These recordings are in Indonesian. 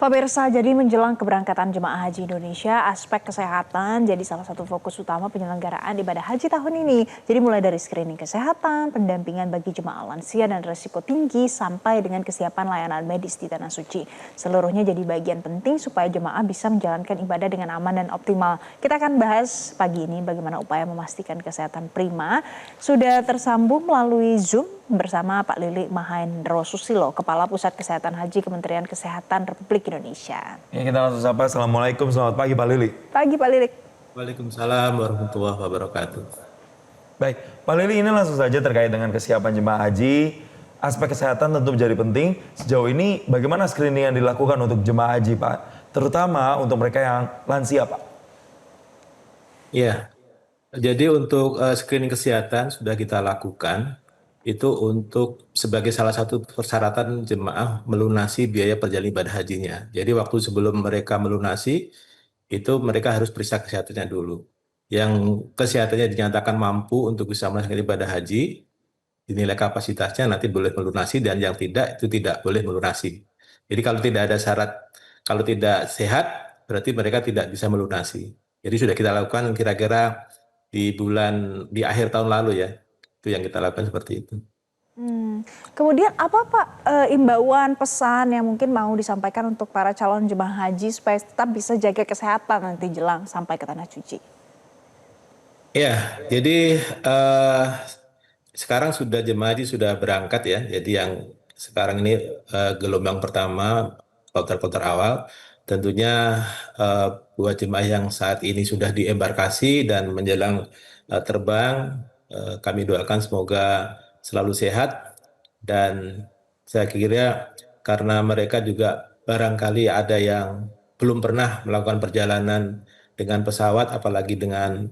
Pemirsa, jadi menjelang keberangkatan jemaah haji Indonesia, aspek kesehatan jadi salah satu fokus utama penyelenggaraan ibadah haji tahun ini. Jadi mulai dari screening kesehatan, pendampingan bagi jemaah lansia dan risiko tinggi, sampai dengan kesiapan layanan medis di Tanah Suci. Seluruhnya jadi bagian penting supaya jemaah bisa menjalankan ibadah dengan aman dan optimal. Kita akan bahas pagi ini bagaimana upaya memastikan kesehatan prima. Sudah tersambung melalui Zoom bersama Pak Lilik Mahendro Susilo, Kepala Pusat Kesehatan Haji Kementerian Kesehatan Republik Indonesia. Ya, kita langsung sapa. Assalamualaikum, selamat pagi Pak Lilik. Pagi Pak Lilik. Waalaikumsalam warahmatullahi wabarakatuh. Baik, Pak Lilik, ini langsung saja terkait dengan kesiapan jemaah haji. Aspek kesehatan tentu menjadi penting. Sejauh ini bagaimana screening yang dilakukan untuk jemaah haji Pak? Terutama untuk mereka yang lansia Pak. Iya, jadi untuk screening kesehatan sudah kita lakukan. Itu untuk sebagai salah satu persyaratan jemaah melunasi biaya perjalanan ibadah hajinya. Jadi waktu sebelum mereka melunasi, itu mereka harus periksa kesehatannya dulu. Yang kesehatannya dinyatakan mampu untuk bisa melaksanakan ibadah haji, dinilai kapasitasnya nanti boleh melunasi, dan yang tidak itu tidak boleh melunasi. Jadi kalau tidak ada syarat, kalau tidak sehat, berarti mereka tidak bisa melunasi. Jadi sudah kita lakukan kira-kira di akhir tahun lalu ya. Itu yang kita lakukan seperti itu. Kemudian apa Pak imbauan pesan yang mungkin mau disampaikan untuk para calon jemaah haji supaya tetap bisa jaga kesehatan nanti jelang sampai ke Tanah Suci? Ya, jadi sekarang sudah jemaah haji sudah berangkat ya. Jadi yang sekarang ini gelombang pertama, kloter-kloter awal, tentunya buat jemaah yang saat ini sudah diembarkasi dan menjelang terbang, kami doakan semoga selalu sehat. Dan saya kira karena mereka juga barangkali ada yang belum pernah melakukan perjalanan dengan pesawat, apalagi dengan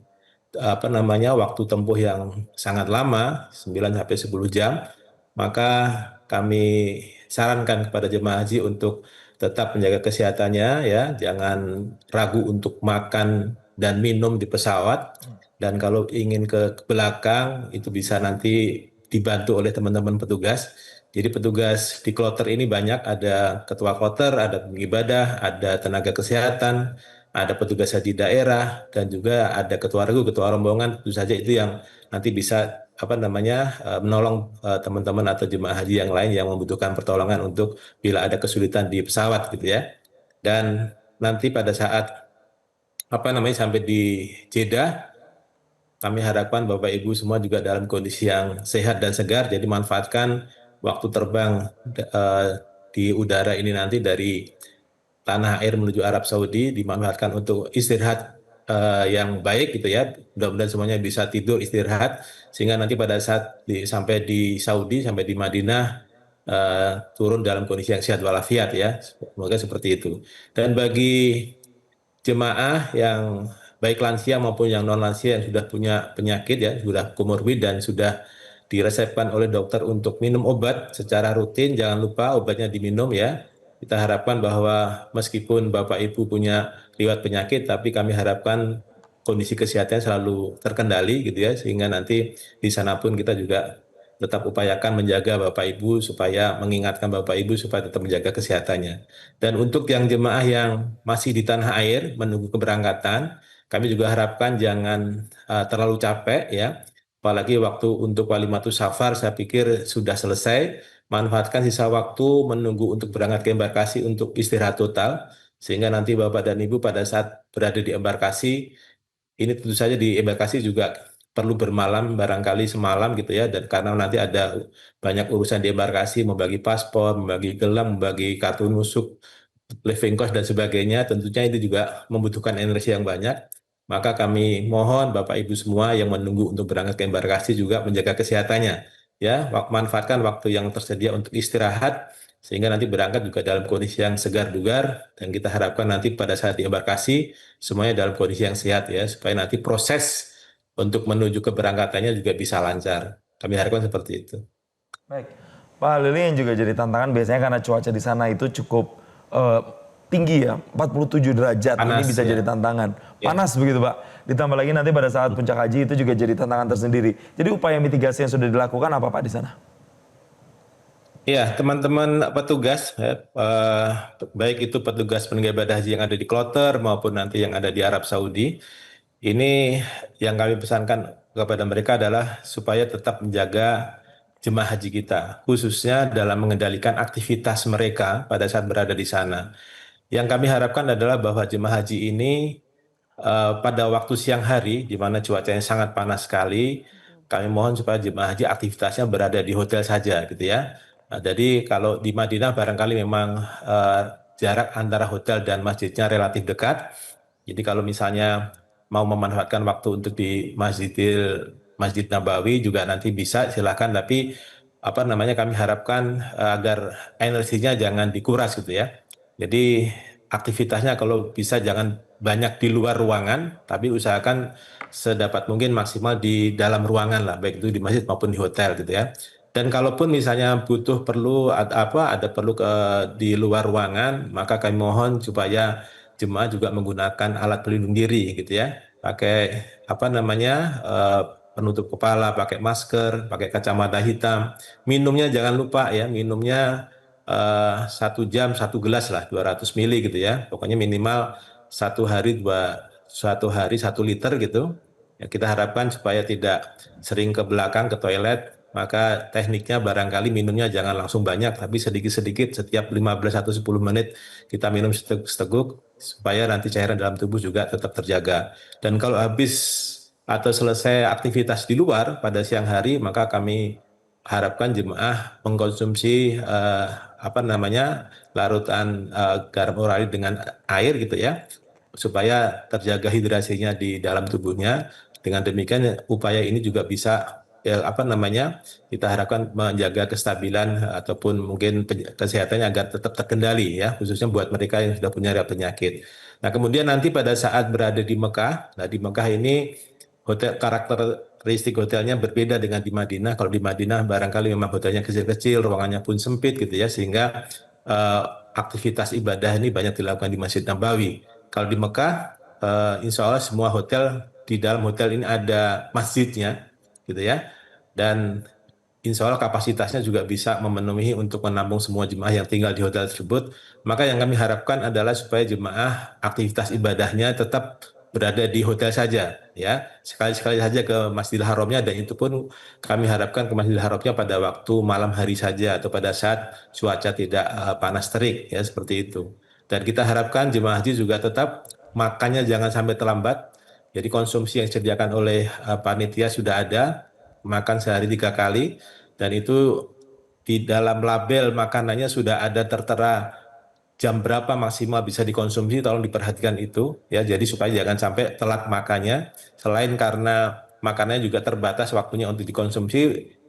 waktu tempuh yang sangat lama, 9 sampai 10 jam, maka kami sarankan kepada jemaah haji untuk tetap menjaga kesehatannya ya, jangan ragu untuk makan dan minum di pesawat. Dan kalau ingin ke belakang itu bisa nanti dibantu oleh teman-teman petugas. Jadi petugas di kloter ini banyak, ada ketua kloter, ada pengibadah, ada tenaga kesehatan, ada petugas haji daerah, dan juga ada ketua regu, ketua rombongan. Tentu saja itu yang nanti bisa menolong teman-teman atau jemaah haji yang lain yang membutuhkan pertolongan untuk bila ada kesulitan di pesawat gitu ya. Dan nanti pada saat sampai di Jeddah, kami harapkan Bapak Ibu semua juga dalam kondisi yang sehat dan segar. Jadi manfaatkan waktu terbang di udara ini nanti dari tanah air menuju Arab Saudi, dimanfaatkan untuk istirahat yang baik gitu ya. Mudah-mudahan semuanya bisa tidur istirahat, sehingga nanti pada saat sampai di Saudi, sampai di Madinah, turun dalam kondisi yang sehat walafiat ya. Semoga seperti itu. Dan bagi jemaah yang baik lansia maupun yang non lansia yang sudah punya penyakit ya, sudah komorbid dan sudah diresepkan oleh dokter untuk minum obat secara rutin, jangan lupa obatnya diminum ya. Kita harapkan bahwa meskipun Bapak Ibu punya riwayat penyakit, tapi kami harapkan kondisi kesehatannya selalu terkendali gitu ya, sehingga nanti di sana pun kita juga tetap upayakan menjaga Bapak Ibu, supaya mengingatkan Bapak Ibu supaya tetap menjaga kesehatannya. Dan untuk yang jemaah yang masih di tanah air menunggu keberangkatan, kami juga harapkan jangan terlalu capek ya. Apalagi waktu untuk Walimatus Safar saya pikir sudah selesai. Manfaatkan sisa waktu menunggu untuk berangkat ke embarkasi untuk istirahat total. Sehingga nanti Bapak dan Ibu pada saat berada di embarkasi, ini tentu saja di embarkasi juga perlu bermalam barangkali semalam gitu ya, dan karena nanti ada banyak urusan di embarkasi, membagi paspor, membagi gelang, membagi kartu nusuk, living cost dan sebagainya, tentunya itu juga membutuhkan energi yang banyak. Maka kami mohon Bapak Ibu semua yang menunggu untuk berangkat ke embarkasi juga menjaga kesehatannya ya, manfaatkan waktu yang tersedia untuk istirahat, sehingga nanti berangkat juga dalam kondisi yang segar bugar, dan kita harapkan nanti pada saat di embarkasi semuanya dalam kondisi yang sehat ya, supaya nanti proses untuk menuju keberangkatannya juga bisa lancar. Kami harapkan seperti itu. Baik, Pak Lilik, yang juga jadi tantangan biasanya karena cuaca di sana itu cukup tinggi ya, 47 derajat. Panas, ini bisa ya. jadi tantangan. Ya. Panas begitu Pak. Ditambah lagi nanti pada saat puncak haji itu juga jadi tantangan tersendiri. Jadi upaya mitigasi yang sudah dilakukan apa Pak di sana? Ya, teman-teman petugas, baik itu petugas penyelenggara ibadah haji yang ada di Kloter maupun nanti yang ada di Arab Saudi, ini yang kami pesankan kepada mereka adalah supaya tetap menjaga jemaah haji kita, khususnya dalam mengendalikan aktivitas mereka pada saat berada di sana. Yang kami harapkan adalah bahwa jemaah haji ini pada waktu siang hari, di mana cuacanya sangat panas sekali, kami mohon supaya jemaah haji aktivitasnya berada di hotel saja, gitu ya. Nah, jadi kalau di Madinah barangkali memang jarak antara hotel dan masjidnya relatif dekat. Jadi kalau misalnya mau memanfaatkan waktu untuk di Masjid Nabawi juga nanti bisa silakan, tapi apa namanya kami harapkan agar energinya jangan dikuras gitu ya. Jadi aktivitasnya kalau bisa jangan banyak di luar ruangan, tapi usahakan sedapat mungkin maksimal di dalam ruangan lah, baik itu di masjid maupun di hotel gitu ya. Dan kalaupun misalnya butuh perlu ada perlu di luar ruangan, maka kami mohon supaya jemaah juga menggunakan alat pelindung diri gitu ya, pakai apa namanya penutup kepala, pakai masker, pakai kacamata hitam. Minumnya jangan lupa ya, minumnya 1 jam 1 gelas lah, 200 mili gitu ya. Pokoknya minimal satu hari 1 liter gitu. Ya, kita harapkan supaya tidak sering ke belakang ke toilet, maka tekniknya barangkali minumnya jangan langsung banyak, tapi sedikit-sedikit setiap 15 atau 10 menit kita minum seteguk supaya nanti cairan dalam tubuh juga tetap terjaga. Dan kalau habis atau selesai aktivitas di luar pada siang hari, maka kami harapkan jemaah mengkonsumsi apa namanya larutan garam orali dengan air gitu ya, supaya terjaga hidrasinya di dalam tubuhnya. Dengan demikian upaya ini juga bisa apa namanya kita harapkan menjaga kestabilan ataupun mungkin kesehatannya agar tetap terkendali ya, khususnya buat mereka yang sudah punya riwayat penyakit. Nah, kemudian nanti pada saat berada di Mekah, nah di Mekah ini hotel karakteristik hotelnya berbeda dengan di Madinah. Kalau di Madinah barangkali memang hotelnya kecil-kecil, ruangannya pun sempit gitu ya, sehingga eh, aktivitas ibadah ini banyak dilakukan di Masjid Nabawi. Kalau di Mekah, insya Allah semua hotel di dalam hotel ini ada masjidnya, gitu ya. Dan insya Allah kapasitasnya juga bisa memenuhi untuk menampung semua jemaah yang tinggal di hotel tersebut. Maka yang kami harapkan adalah supaya jemaah aktivitas ibadahnya tetap berada di hotel saja, ya. Sekali-sekali saja ke Masjidil Haramnya, dan itu pun kami harapkan ke Masjidil Haramnya pada waktu malam hari saja atau pada saat cuaca tidak panas terik, ya seperti itu. Dan kita harapkan jemaah haji juga tetap makannya jangan sampai terlambat. Jadi konsumsi yang disediakan oleh panitia sudah ada, makan sehari 3 kali, dan itu di dalam label makanannya sudah ada tertera jam berapa maksimal bisa dikonsumsi, tolong diperhatikan itu ya, jadi supaya jangan sampai telat makannya. Selain karena makanannya juga terbatas waktunya untuk dikonsumsi,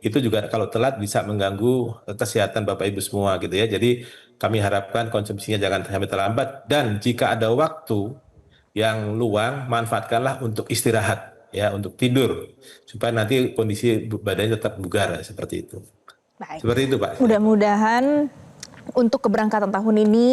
itu juga kalau telat bisa mengganggu kesehatan Bapak Ibu semua gitu ya. Jadi kami harapkan konsumsinya jangan sampai terlambat, dan jika ada waktu yang luang manfaatkanlah untuk istirahat ya, untuk tidur supaya nanti kondisi badannya tetap bugar seperti itu. Baik, Seperti itu Pak. mudah-mudahan untuk keberangkatan tahun ini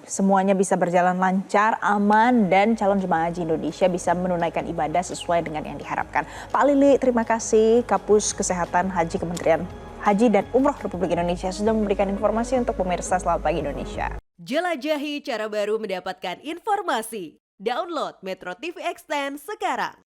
semuanya bisa berjalan lancar, aman, dan calon jemaah haji Indonesia bisa menunaikan ibadah sesuai dengan yang diharapkan. Pak Lili, terima kasih Kapus Kesehatan Haji Kementerian Haji dan Umroh Republik Indonesia sudah memberikan informasi untuk pemirsa. Selamat pagi Indonesia. Jelajahi cara baru mendapatkan informasi. Download Metro TV Extend sekarang.